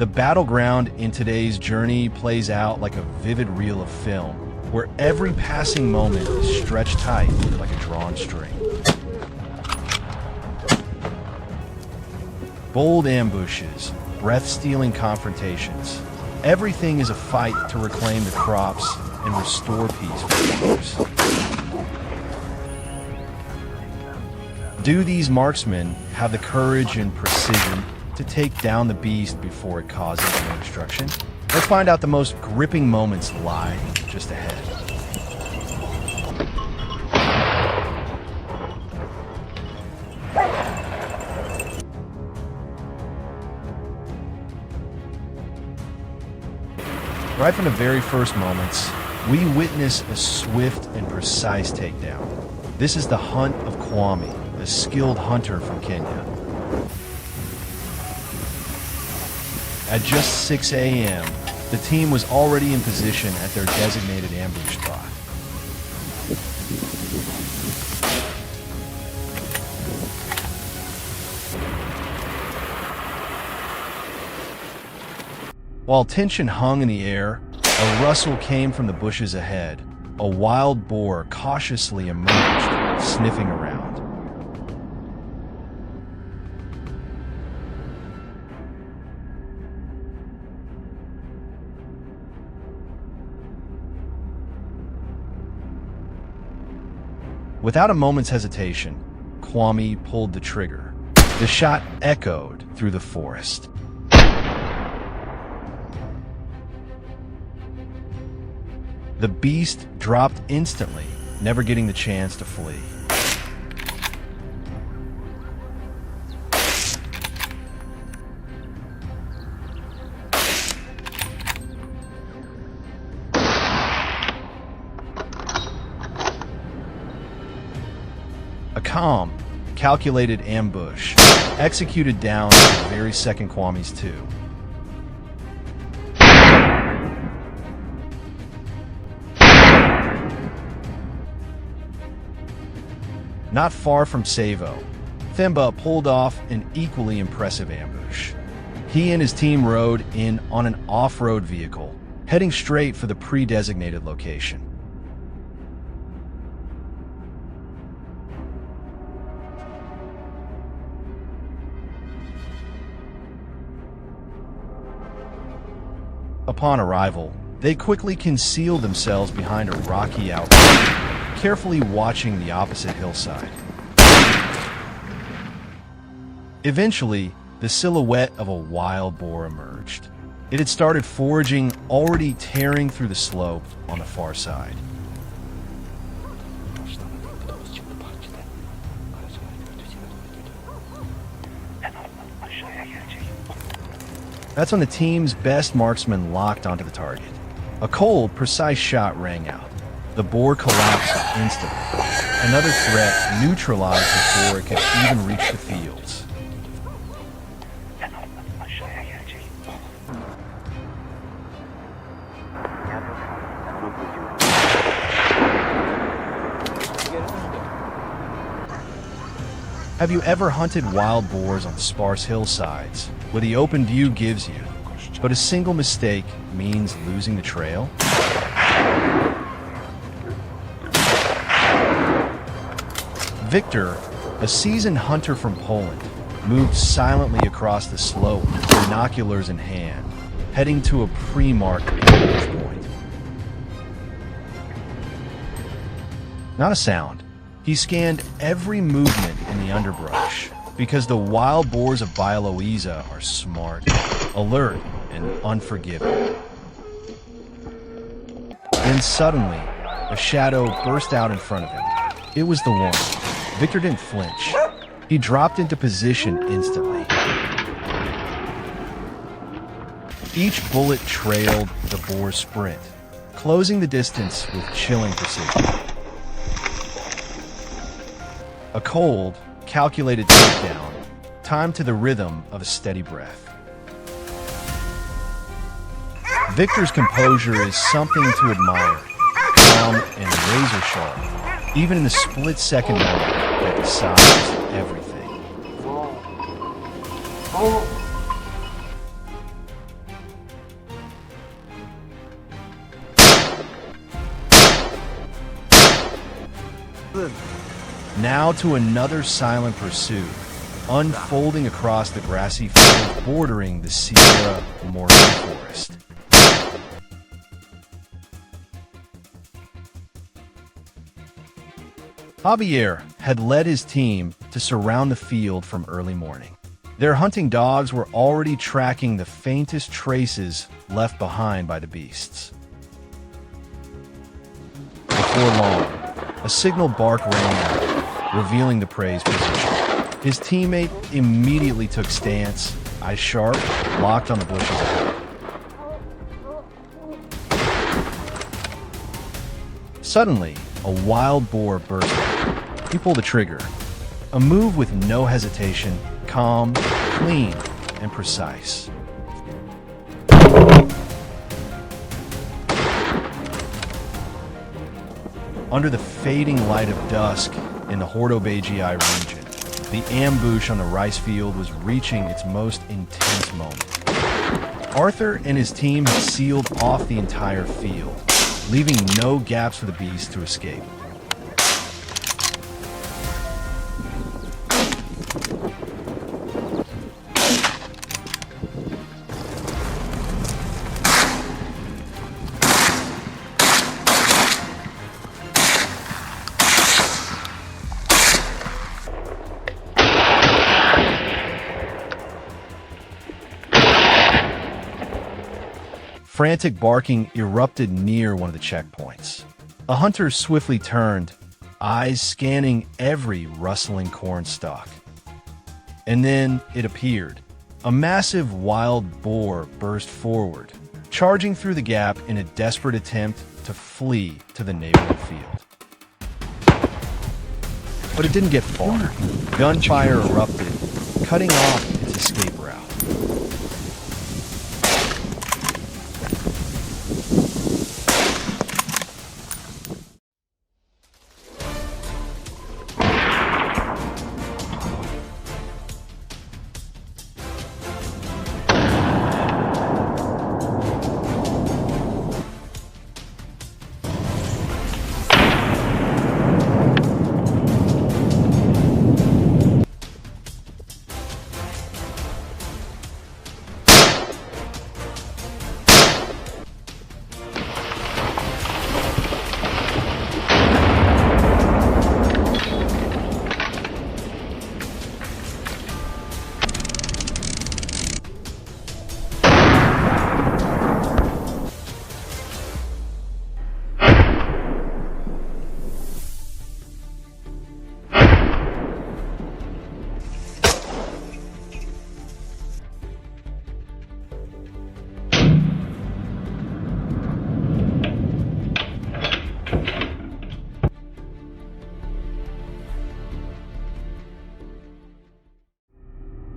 The battleground in today's journey plays out like a vivid reel of film, where every passing moment is stretched tight like a drawn string. Bold ambushes, breath-stealing confrontations. Everything is a fight to reclaim the crops and restore peace for farmers. Do these marksmen have the courage and precision to take down the beast before it causes more destruction? Let's find out. The most gripping moments lie just ahead. Right from the very first moments, we witness a swift and precise takedown. This is the hunt of Kwame, a skilled hunter from Kenya. At just 6 a.m., the team was already in position at their designated ambush spot. While tension hung in the air, a rustle came from the bushes ahead. A wild boar cautiously emerged, sniffing around. Without a moment's hesitation, Kwame pulled the trigger. The shot echoed through the forest. The beast dropped instantly, never getting the chance to flee. A calm, calculated ambush, executed down to the very second Kwame's two. Not far from Savo, Themba pulled off an equally impressive ambush. He and his team rode in on an off-road vehicle, heading straight for the pre-designated location. Upon arrival, they quickly concealed themselves behind a rocky outcrop, carefully watching the opposite hillside. Eventually, the silhouette of a wild boar emerged. It had started foraging, already tearing through the slope on the far side. That's when the team's best marksman locked onto the target. A cold, precise shot rang out. The boar collapsed instantly. Another threat neutralized before it could even reach the fields. Have you ever hunted wild boars on sparse hillsides, where the open view gives you, but a single mistake means losing the trail? Victor, a seasoned hunter from Poland, moved silently across the slope, binoculars in hand, heading to a pre-marked ambush point. Not a sound. He scanned every movement in the underbrush, because the wild boars of Bialoiza are smart, alert, and unforgiving. Then suddenly, a shadow burst out in front of him. It was the one. Victor didn't flinch. He dropped into position instantly. Each bullet trailed the boar's sprint, closing the distance with chilling precision. A cold, calculated takedown, timed to the rhythm of a steady breath. Victor's composure is something to admire, calm and razor sharp, even in the split-second moment that decides everything. Now to another silent pursuit, unfolding across the grassy field bordering the Sierra Morena forest. Javier had led his team to surround the field from early morning. Their hunting dogs were already tracking the faintest traces left behind by the beasts. Before long, a signal bark rang out, revealing the prey's position. His teammate immediately took stance, eyes sharp, locked on the bushes ahead. Suddenly, a wild boar burst out. He pulled the trigger. A move with no hesitation, calm, clean, and precise. Under the fading light of dusk in the Hordo-Bagi region, the ambush on the rice field was reaching its most intense moment. Arthur and his team had sealed off the entire field, leaving no gaps for the beast to escape. Frantic barking erupted near one of the checkpoints. A hunter swiftly turned, eyes scanning every rustling corn stalk. And then it appeared. A massive wild boar burst forward, charging through the gap in a desperate attempt to flee to the neighboring field. But it didn't get far. Gunfire erupted, cutting off its escape route.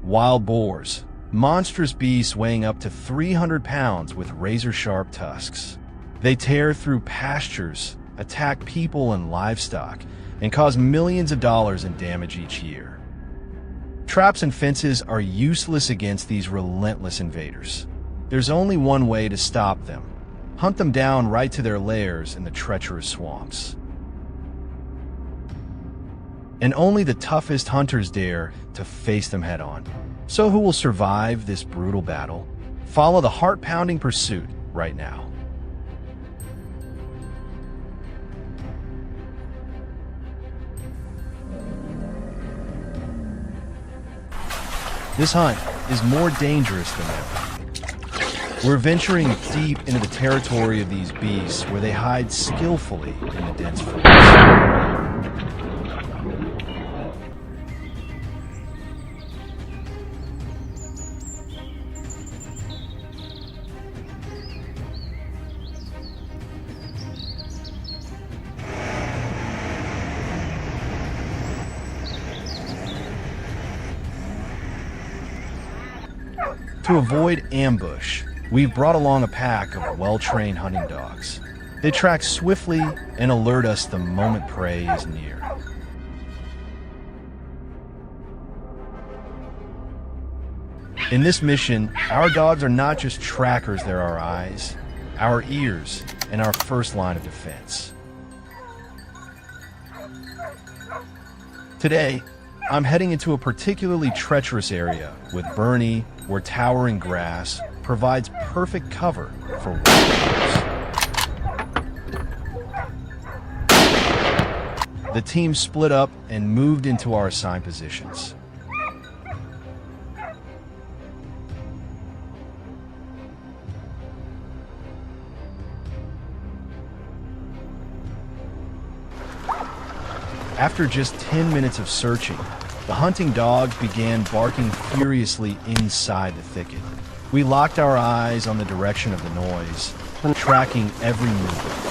Wild boars, monstrous beasts weighing up to 300 pounds with razor-sharp tusks. They tear through pastures, attack people and livestock, and cause millions of dollars in damage each year. Traps and fences are useless against these relentless invaders. There's only one way to stop them: hunt them down right to their lairs in the treacherous swamps. And only the toughest hunters dare to face them head-on. So who will survive this brutal battle? Follow the heart-pounding pursuit right now. This hunt is more dangerous than ever. We're venturing deep into the territory of these beasts where they hide skillfully in the dense forest. To avoid ambush, we've brought along a pack of well-trained hunting dogs. They track swiftly and alert us the moment prey is near. In this mission, our dogs are not just trackers, they're our eyes, our ears, and our first line of defense. Today, I'm heading into a particularly treacherous area with Bernie, where towering grass provides perfect cover for wild boars. The team split up and moved into our assigned positions. After just 10 minutes of searching, the hunting dogs began barking furiously inside the thicket. We locked our eyes on the direction of the noise, tracking every movement.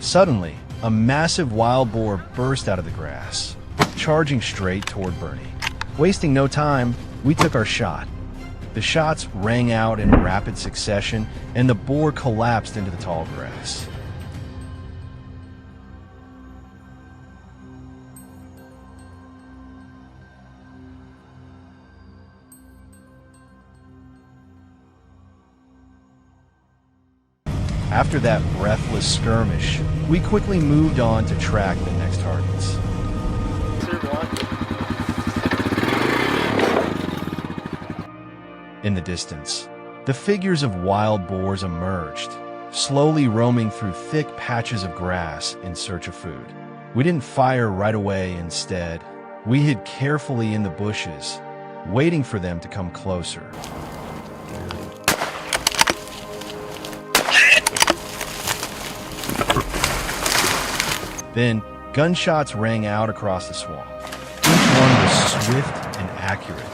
Suddenly, a massive wild boar burst out of the grass, charging straight toward Bernie. Wasting no time, we took our shot. The shots rang out in rapid succession, and the boar collapsed into the tall grass. After that breathless skirmish, we quickly moved on to track the next targets. In the distance, the figures of wild boars emerged, slowly roaming through thick patches of grass in search of food. We didn't fire right away. Instead, we hid carefully in the bushes, waiting for them to come closer. Then, gunshots rang out across the swamp. Each one was swift and accurate,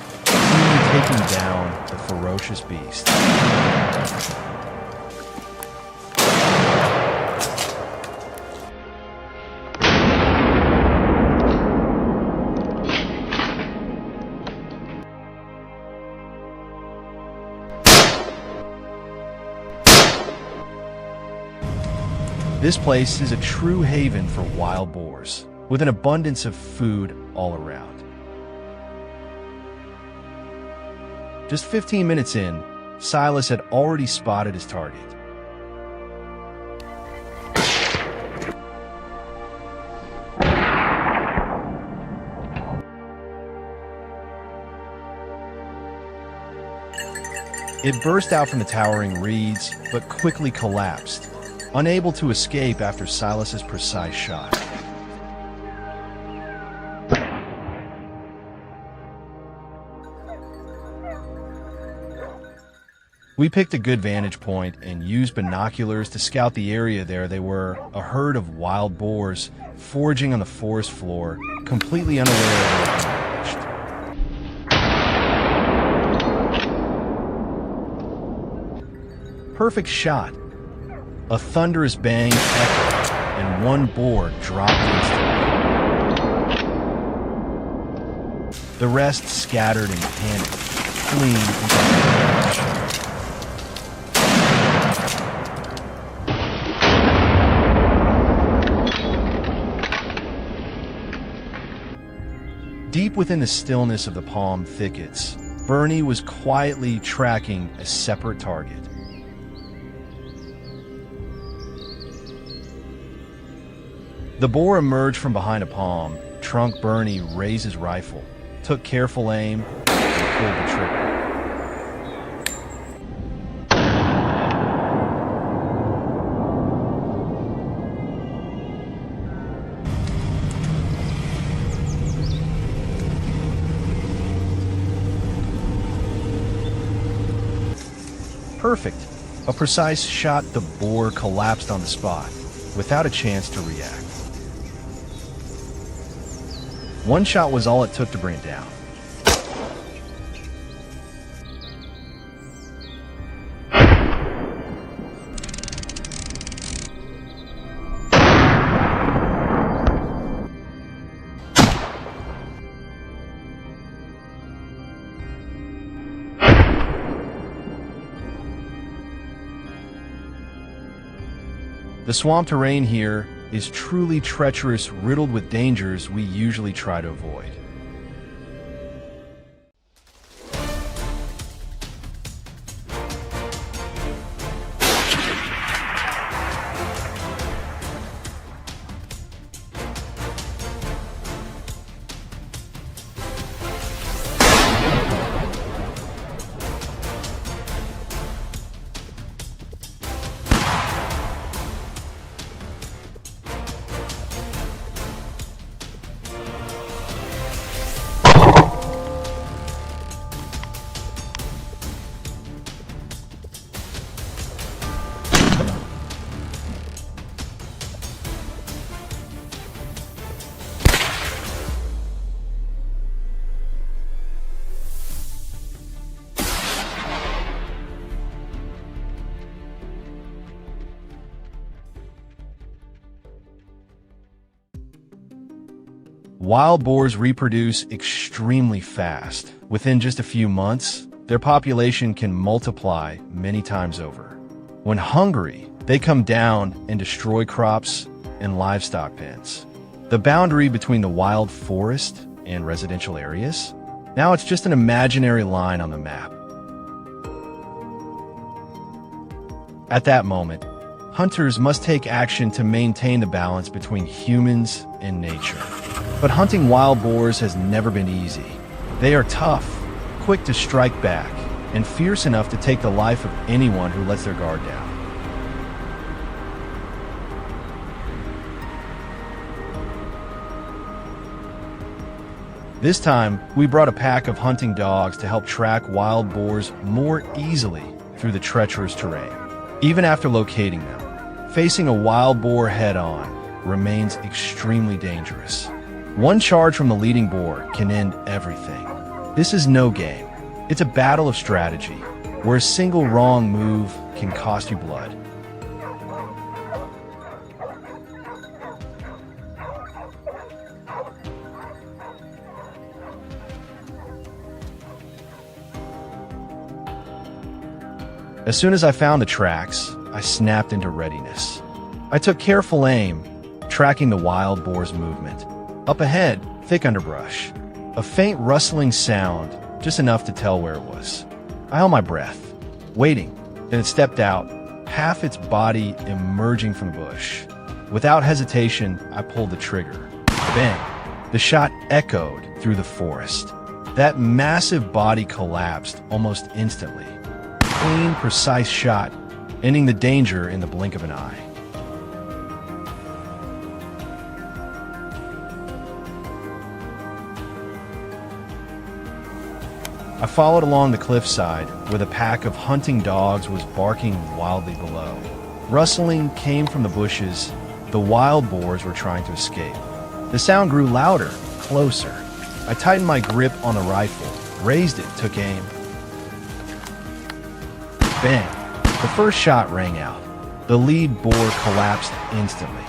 taking down the ferocious beast. This place is a true haven for wild boars, with an abundance of food all around. Just 15 minutes in, Silas had already spotted his target. It burst out from the towering reeds, but quickly collapsed, unable to escape after Silas's precise shot. We picked a good vantage point and used binoculars to scout the area. There they were, a herd of wild boars foraging on the forest floor, completely unaware of what they approached. Perfect shot. A thunderous bang echoed, and one boar dropped instantly. The rest scattered in panic, fleeing into the bush. Deep within the stillness of the palm thickets, Bernie was quietly tracking a separate target. The boar emerged from behind a palm. Trunk Bernie raised his rifle, took careful aim, and pulled the trigger. Perfect. A precise shot, the boar collapsed on the spot, without a chance to react. One shot was all it took to bring it down. The swamp terrain here is truly treacherous, riddled with dangers we usually try to avoid. Wild boars reproduce extremely fast. Within just a few months, their population can multiply many times over. When hungry, they come down and destroy crops and livestock pens. The boundary between the wild forest and residential areas? Now it's just an imaginary line on the map. At that moment, hunters must take action to maintain the balance between humans and nature. But hunting wild boars has never been easy. They are tough, quick to strike back, and fierce enough to take the life of anyone who lets their guard down. This time, we brought a pack of hunting dogs to help track wild boars more easily through the treacherous terrain. Even after locating them, facing a wild boar head-on remains extremely dangerous. One charge from the leading boar can end everything. This is no game. It's a battle of strategy, where a single wrong move can cost you blood. As soon as I found the tracks, I snapped into readiness. I took careful aim, tracking the wild boar's movement. Up ahead, thick underbrush. A faint rustling sound, just enough to tell where it was. I held my breath, waiting. Then it stepped out, half its body emerging from the bush. Without hesitation, I pulled the trigger. Bang! The shot echoed through the forest. That massive body collapsed almost instantly. Clean, precise shot, ending the danger in the blink of an eye. I followed along the cliffside, where the pack of hunting dogs was barking wildly below. Rustling came from the bushes. The wild boars were trying to escape. The sound grew louder, closer. I tightened my grip on the rifle, raised it, took aim. Bang! The first shot rang out. The lead boar collapsed instantly.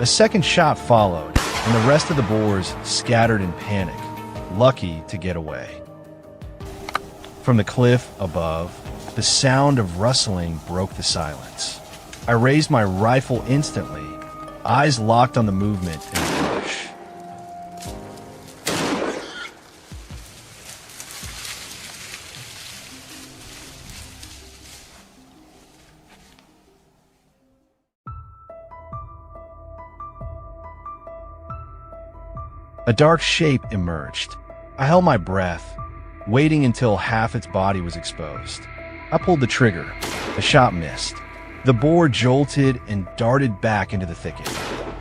A second shot followed, and the rest of the boars scattered in panic, lucky to get away. From the cliff above, the sound of rustling broke the silence. I raised my rifle instantly, eyes locked on the movement in the bush. A dark shape emerged. I held my breath, waiting until half its body was exposed. I pulled the trigger. The shot missed. The boar jolted and darted back into the thicket.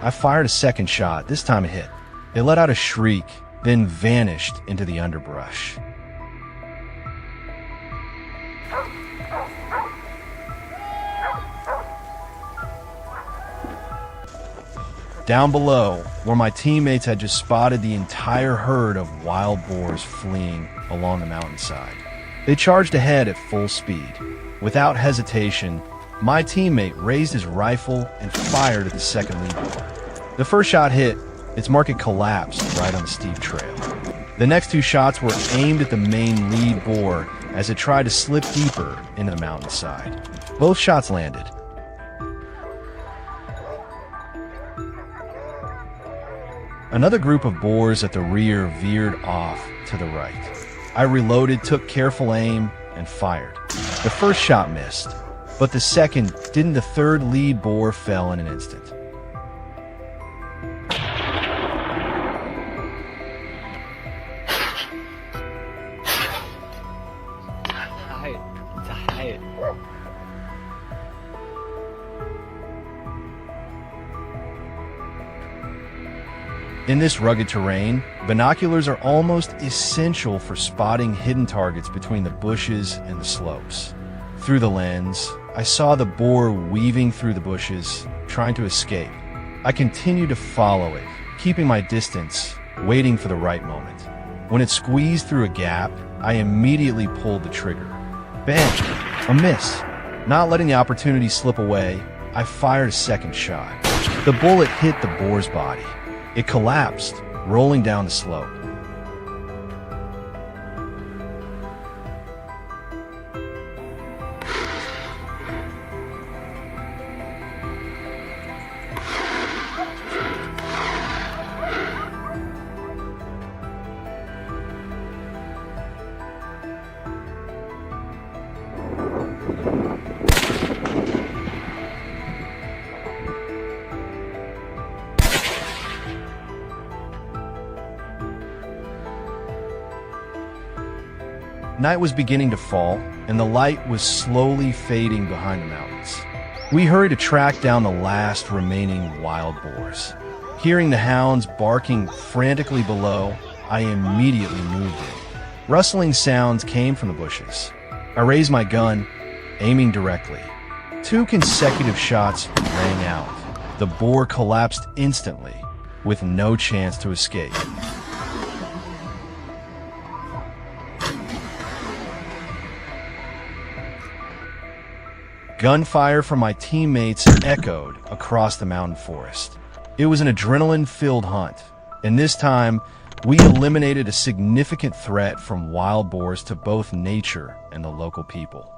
I fired a second shot. This time it hit. It let out a shriek, then vanished into the underbrush. Down below, where my teammates had just spotted the entire herd of wild boars fleeing along the mountainside. They charged ahead at full speed. Without hesitation, my teammate raised his rifle and fired at the second lead boar. The first shot hit, its market collapsed right on the steep trail. The next two shots were aimed at the main lead boar as it tried to slip deeper into the mountainside. Both shots landed. Another group of boars at the rear veered off to the right. I reloaded, took careful aim, and fired. The first shot missed, but the second didn't. The third lead boar fell in an instant. In this rugged terrain, binoculars are almost essential for spotting hidden targets between the bushes and the slopes. Through the lens, I saw the boar weaving through the bushes, trying to escape. I continued to follow it, keeping my distance, waiting for the right moment. When it squeezed through a gap, I immediately pulled the trigger. Bang! A miss. Not letting the opportunity slip away, I fired a second shot. The bullet hit the boar's body. It collapsed, rolling down the slope. Night was beginning to fall, and the light was slowly fading behind the mountains. We hurried to track down the last remaining wild boars. Hearing the hounds barking frantically below, I immediately moved in. Rustling sounds came from the bushes. I raised my gun, aiming directly. 2 consecutive shots rang out. The boar collapsed instantly, with no chance to escape. Gunfire from my teammates echoed across the mountain forest. It was an adrenaline-filled hunt, and this time, we eliminated a significant threat from wild boars to both nature and the local people.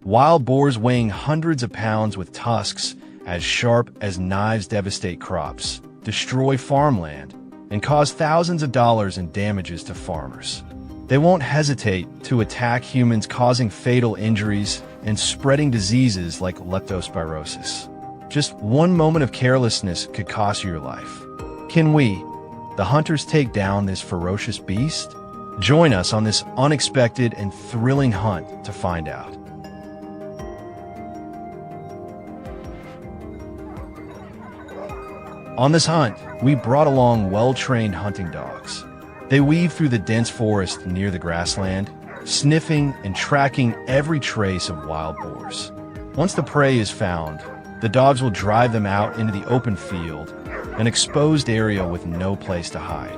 Wild boars weighing hundreds of pounds with tusks as sharp as knives devastate crops, destroy farmland, and cause thousands of dollars in damages to farmers. They won't hesitate to attack humans, causing fatal injuries and spreading diseases like leptospirosis. Just one moment of carelessness could cost you your life. Can we, the hunters, take down this ferocious beast? Join us on this unexpected and thrilling hunt to find out. On this hunt, we brought along well-trained hunting dogs. They weave through the dense forest near the grassland, sniffing and tracking every trace of wild boars. Once the prey is found, the dogs will drive them out into the open field, an exposed area with no place to hide.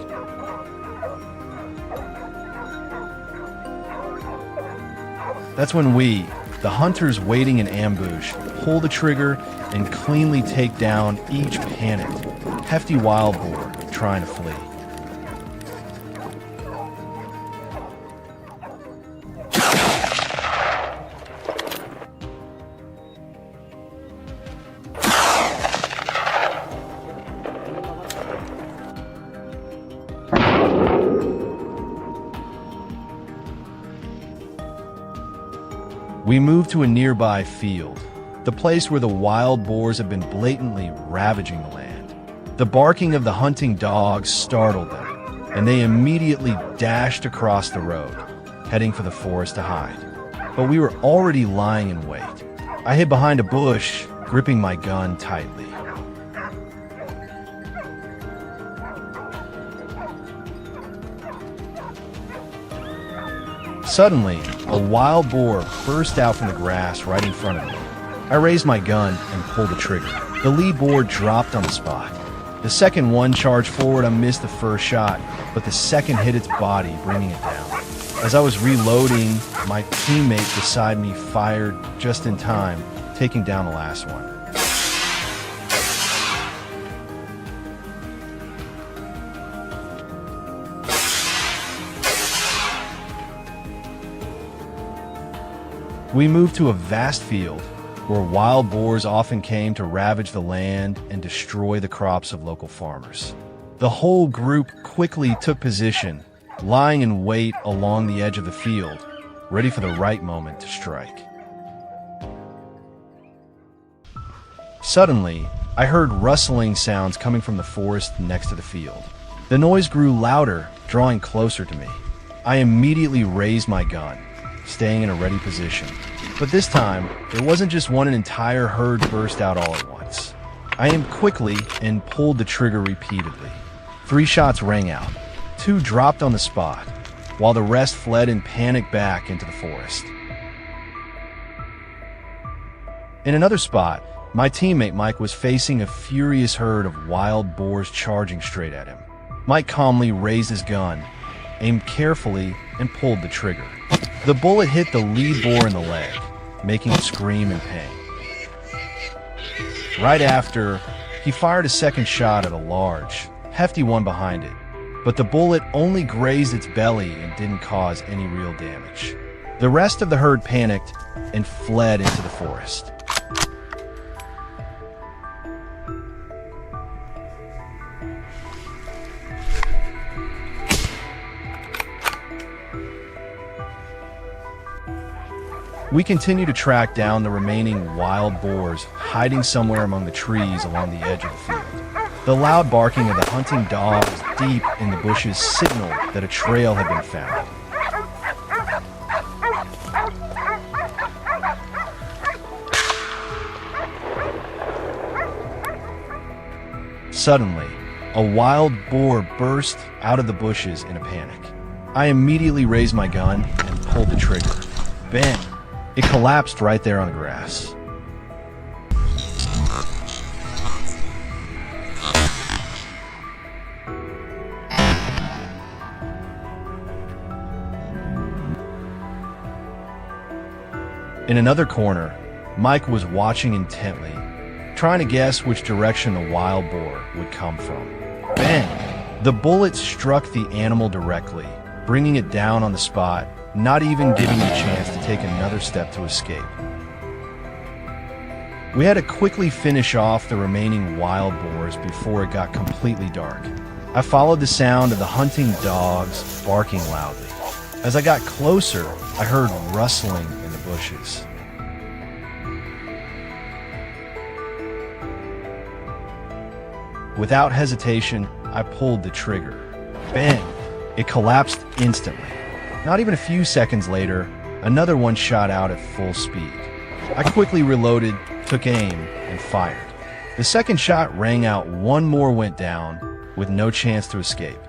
That's when we, the hunters waiting in ambush, pull the trigger and cleanly take down each panicked, hefty wild boar trying to flee. We move to a nearby field, the place where the wild boars have been blatantly ravaging the land. The barking of the hunting dogs startled them, and they immediately dashed across the road, heading for the forest to hide. But we were already lying in wait. I hid behind a bush, gripping my gun tightly. Suddenly, a wild boar burst out from the grass right in front of me. I raised my gun and pulled the trigger. The lead boar dropped on the spot. The second one charged forward. I missed the first shot, but the second hit its body, bringing it down. As I was reloading, my teammate beside me fired just in time, taking down the last one. We moved to a vast field where wild boars often came to ravage the land and destroy the crops of local farmers. The whole group quickly took position, lying in wait along the edge of the field, ready for the right moment to strike. Suddenly, I heard rustling sounds coming from the forest next to the field. The noise grew louder, drawing closer to me. I immediately raised my gun, staying in a ready position. But this time, it wasn't just one, an entire herd burst out all at once. I aimed quickly and pulled the trigger repeatedly. 3 shots rang out. 2 dropped on the spot, while the rest fled in panic back into the forest. In another spot, my teammate Mike was facing a furious herd of wild boars charging straight at him. Mike calmly raised his gun, aimed carefully, and pulled the trigger. The bullet hit the lead boar in the leg, making it scream in pain. Right after, he fired a second shot at a large, hefty one behind it, but the bullet only grazed its belly and didn't cause any real damage. The rest of the herd panicked and fled into the forest. We continue to track down the remaining wild boars hiding somewhere among the trees along the edge of the field. The loud barking of the hunting dogs deep in the bushes signaled that a trail had been found. Suddenly, a wild boar burst out of the bushes in a panic. I immediately raised my gun and pulled the trigger. Bang! It collapsed right there on the grass. In another corner, Mike was watching intently, trying to guess which direction the wild boar would come from. Bang! The bullet struck the animal directly, bringing it down on the spot, not even giving it a chance to take another step to escape. We had to quickly finish off the remaining wild boars before it got completely dark. I followed the sound of the hunting dogs barking loudly. As I got closer, I heard rustling in the bushes. Without hesitation, I pulled the trigger. Bang! It collapsed instantly. Not even a few seconds later, another one shot out at full speed. I quickly reloaded, took aim, and fired. The second shot rang out, one more went down, with no chance to escape.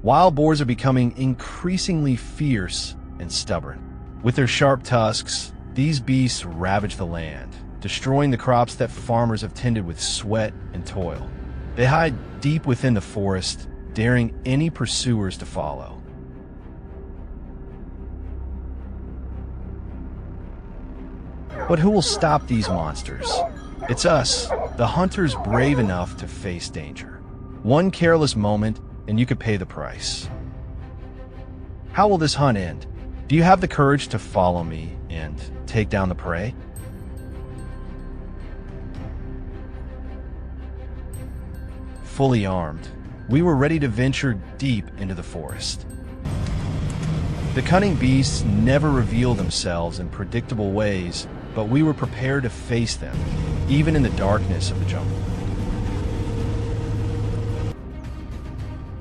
Wild boars are becoming increasingly fierce and stubborn. With their sharp tusks, these beasts ravage the land, destroying the crops that farmers have tended with sweat and toil. They hide deep within the forest, daring any pursuers to follow. But who will stop these monsters? It's us, the hunters brave enough to face danger. One careless moment, and you could pay the price. How will this hunt end? Do you have the courage to follow me and take down the prey? Fully armed, we were ready to venture deep into the forest. The cunning beasts never reveal themselves in predictable ways, but we were prepared to face them, even in the darkness of the jungle.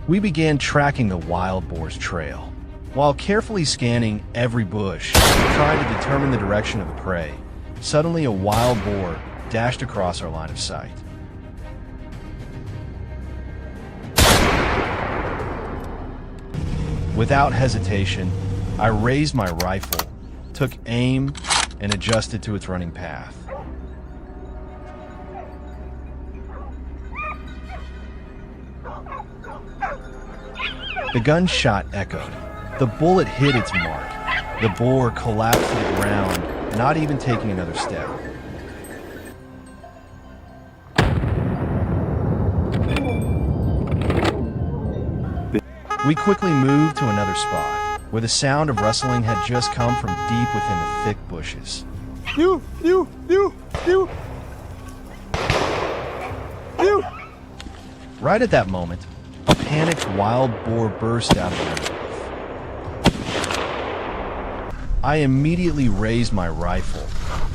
We began tracking the wild boar's trail. While carefully scanning every bush, trying to determine the direction of the prey, suddenly a wild boar dashed across our line of sight. Without hesitation, I raised my rifle, took aim, and adjusted to its running path. The gunshot echoed. The bullet hit its mark. The boar collapsed to the ground, not even taking another step. We quickly moved to another spot, where the sound of rustling had just come from deep within the thick bushes. Right at that moment, a panicked wild boar burst out of the undergrowth. I immediately raised my rifle,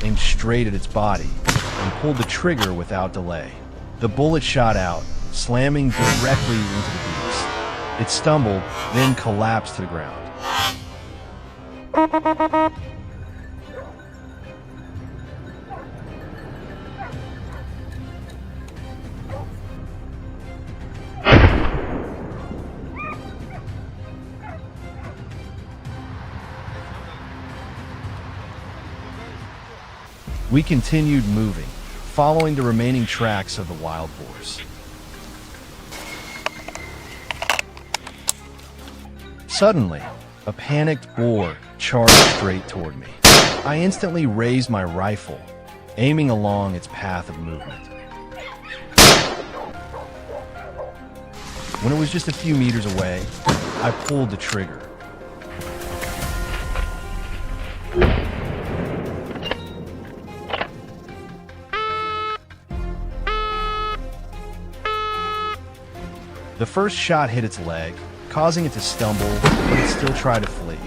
aimed straight at its body, and pulled the trigger without delay. The bullet shot out, slamming directly into the beast. It stumbled, then collapsed to the ground. We continued moving, following the remaining tracks of the wild boars. Suddenly, a panicked boar charged straight toward me. I instantly raised my rifle, aiming along its path of movement. When it was just a few meters away, I pulled the trigger. The first shot hit its leg, causing it to stumble, but it still tried to flee.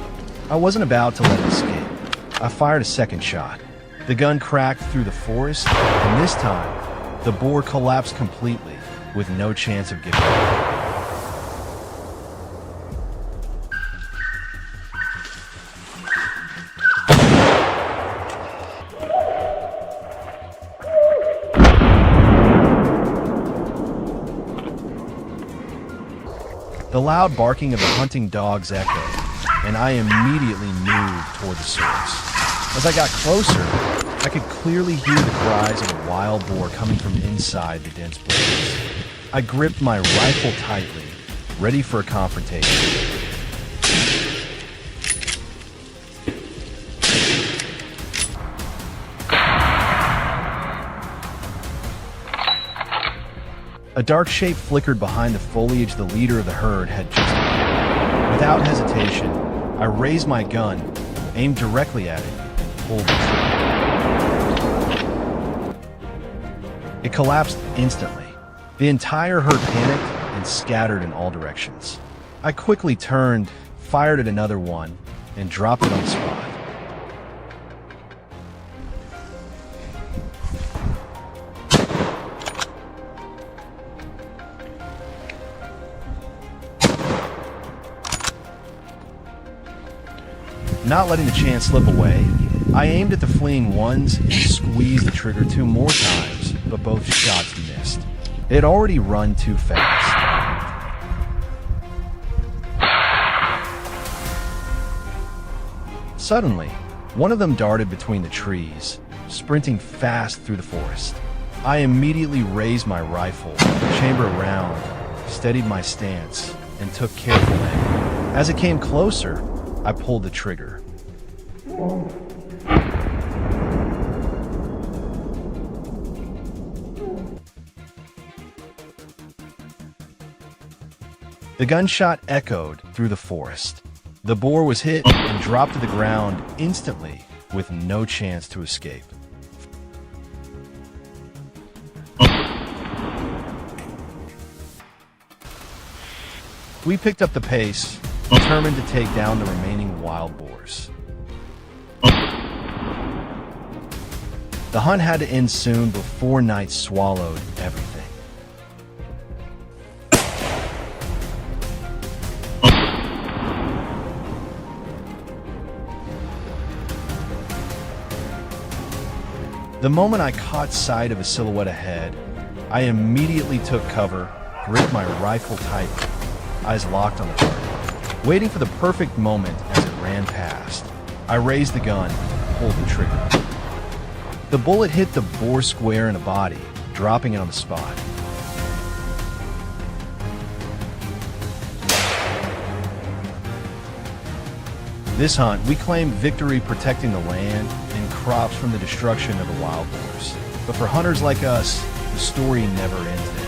I wasn't about to let it escape. I fired a second shot. The gun cracked through the forest, and this time, the boar collapsed completely, with no chance of getting up. The loud barking of the hunting dogs echoed, and I immediately moved toward the source. As I got closer, I could clearly hear the cries of a wild boar coming from inside the dense bushes. I gripped my rifle tightly, ready for a confrontation. A dark shape flickered behind the foliage the leader of the herd had just appeared. Without hesitation, I raised my gun, aimed directly at it, and pulled the trigger. It collapsed instantly. The entire herd panicked and scattered in all directions. I quickly turned, fired at another one, and dropped it on the spot. Not letting the chance slip away, I aimed at the fleeing ones and squeezed the trigger 2 more times, but both shots missed. It had already run too fast. Suddenly, one of them darted between the trees, sprinting fast through the forest. I immediately raised my rifle, chamber round, steadied my stance, and took careful aim. As it came closer, I pulled the trigger. The gunshot echoed through the forest. The boar was hit and dropped to the ground instantly with no chance to escape. We picked up the pace, determined to take down the remaining wild boars. The hunt had to end soon before night swallowed everything. The moment I caught sight of a silhouette ahead, I immediately took cover, gripped my rifle tightly, eyes locked on the target, waiting for the perfect moment as it ran past. I raised the gun, pulled the trigger. The bullet hit the boar square in the body, dropping it on the spot. This hunt, we claimed victory protecting the land and crops from the destruction of the wild boars. But for hunters like us, the story never ends there.